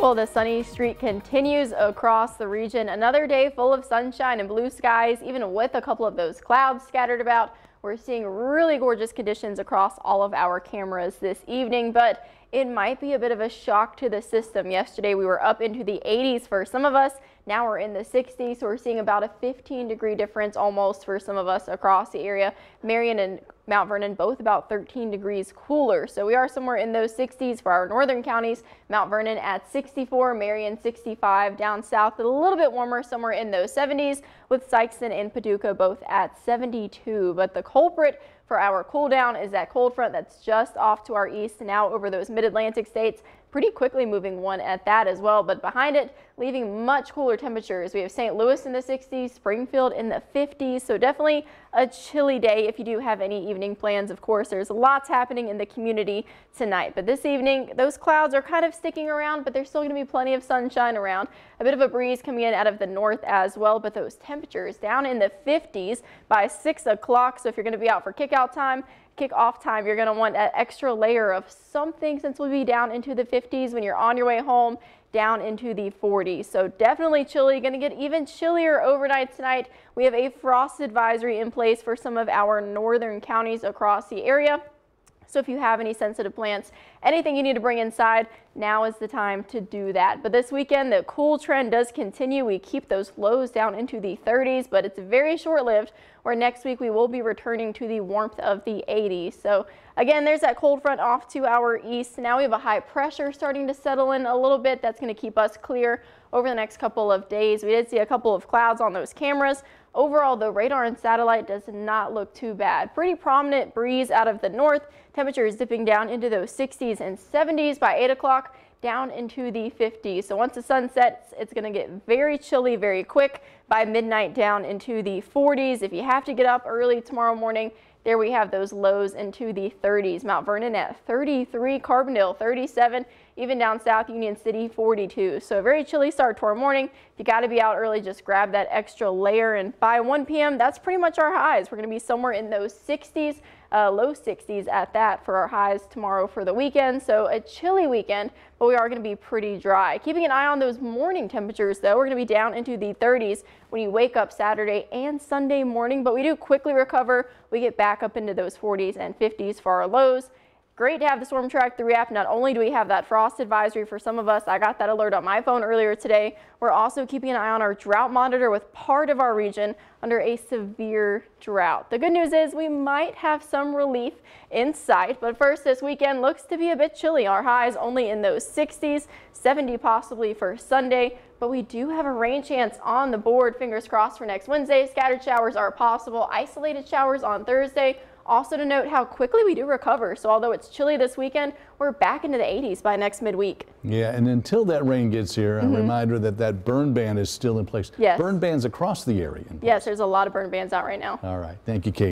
Well, the sunny streak continues across the region. Another day full of sunshine and blue skies, even with a couple of those clouds scattered about. We're seeing really gorgeous conditions across all of our cameras this evening, but it might be a bit of a shock to the system. Yesterday we were up into the 80s for some of us. Now we're in the 60s, so we're seeing about a 15-degree difference almost for some of us across the area. Marion and Mount Vernon both about 13 degrees cooler. So we are somewhere in those 60s for our northern counties. Mount Vernon at 64, Marion 65, down south a little bit warmer, somewhere in those 70s, with Sikeston and Paducah both at 72. But the culprit for our cool down is that cold front that's just off to our east now over those mid-Atlantic states. Pretty quickly moving one at that as well, but behind it leaving much cooler temperatures. We have St. Louis in the 60s, Springfield in the 50s, so definitely a chilly day if you do have any evening plans. Of course, there's lots happening in the community tonight, but this evening those clouds are kind of sticking around, but there's still going to be plenty of sunshine around. A bit of a breeze coming in out of the north as well, but those temperatures down in the 50s by 6 o'clock. So if you're going to be out for kickoff time, you're going to want that extra layer of something, since we'll be down into the 50s when you're on your way home, down into the 40s. So definitely chilly, going to get even chillier overnight tonight. We have a frost advisory in place for some of our northern counties across the area. So if you have any sensitive plants, anything you need to bring inside, now is the time to do that. But this weekend, the cool trend does continue. We keep those lows down into the 30s, but it's very short-lived, where next week we will be returning to the warmth of the 80s. So again, there's that cold front off to our east. Now we have a high pressure starting to settle in a little bit. That's going to keep us clear over the next couple of days. We did see a couple of clouds on those cameras. Overall, the radar and satellite does not look too bad. Pretty prominent breeze out of the north. Temperatures dipping down into those 60s and 70s by 8 o'clock, down into the 50s. So once the sun sets, it's going to get very chilly very quick. By midnight, down into the 40s. If you have to get up early tomorrow morning, there we have those lows into the 30s. Mount Vernon at 33, Carbondale 37, even down south Union City 42. So a very chilly start to our morning. If you got to be out early, just grab that extra layer. And by 1 p.m., that's pretty much our highs. We're going to be somewhere in those 60s, low 60s at that for our highs tomorrow for the weekend. So a chilly weekend, but we are going to be pretty dry. Keeping an eye on those morning temperatures, though, we're going to be down into the 30s when you wake up Saturday and Sunday morning, but we do quickly recover. We get back up into those 40s and 50s for our lows. Great to have the Storm Track 3 app. Not only do we have that frost advisory for some of us, I got that alert on my phone earlier today. We're also keeping an eye on our drought monitor with part of our region under a severe drought. The good news is we might have some relief in sight, but first, this weekend looks to be a bit chilly. Our highs only in those 60s, 70 possibly for Sunday, but we do have a rain chance on the board. Fingers crossed for next Wednesday. Scattered showers are possible, isolated showers on Thursday. Also to note how quickly we do recover. So although it's chilly this weekend, we're back into the 80s by next midweek. Yeah, and until that rain gets here, a reminder that that burn ban is still in place. Yes. Burn bans across the area. Yes, there's a lot of burn bans out right now. All right. Thank you, Kate.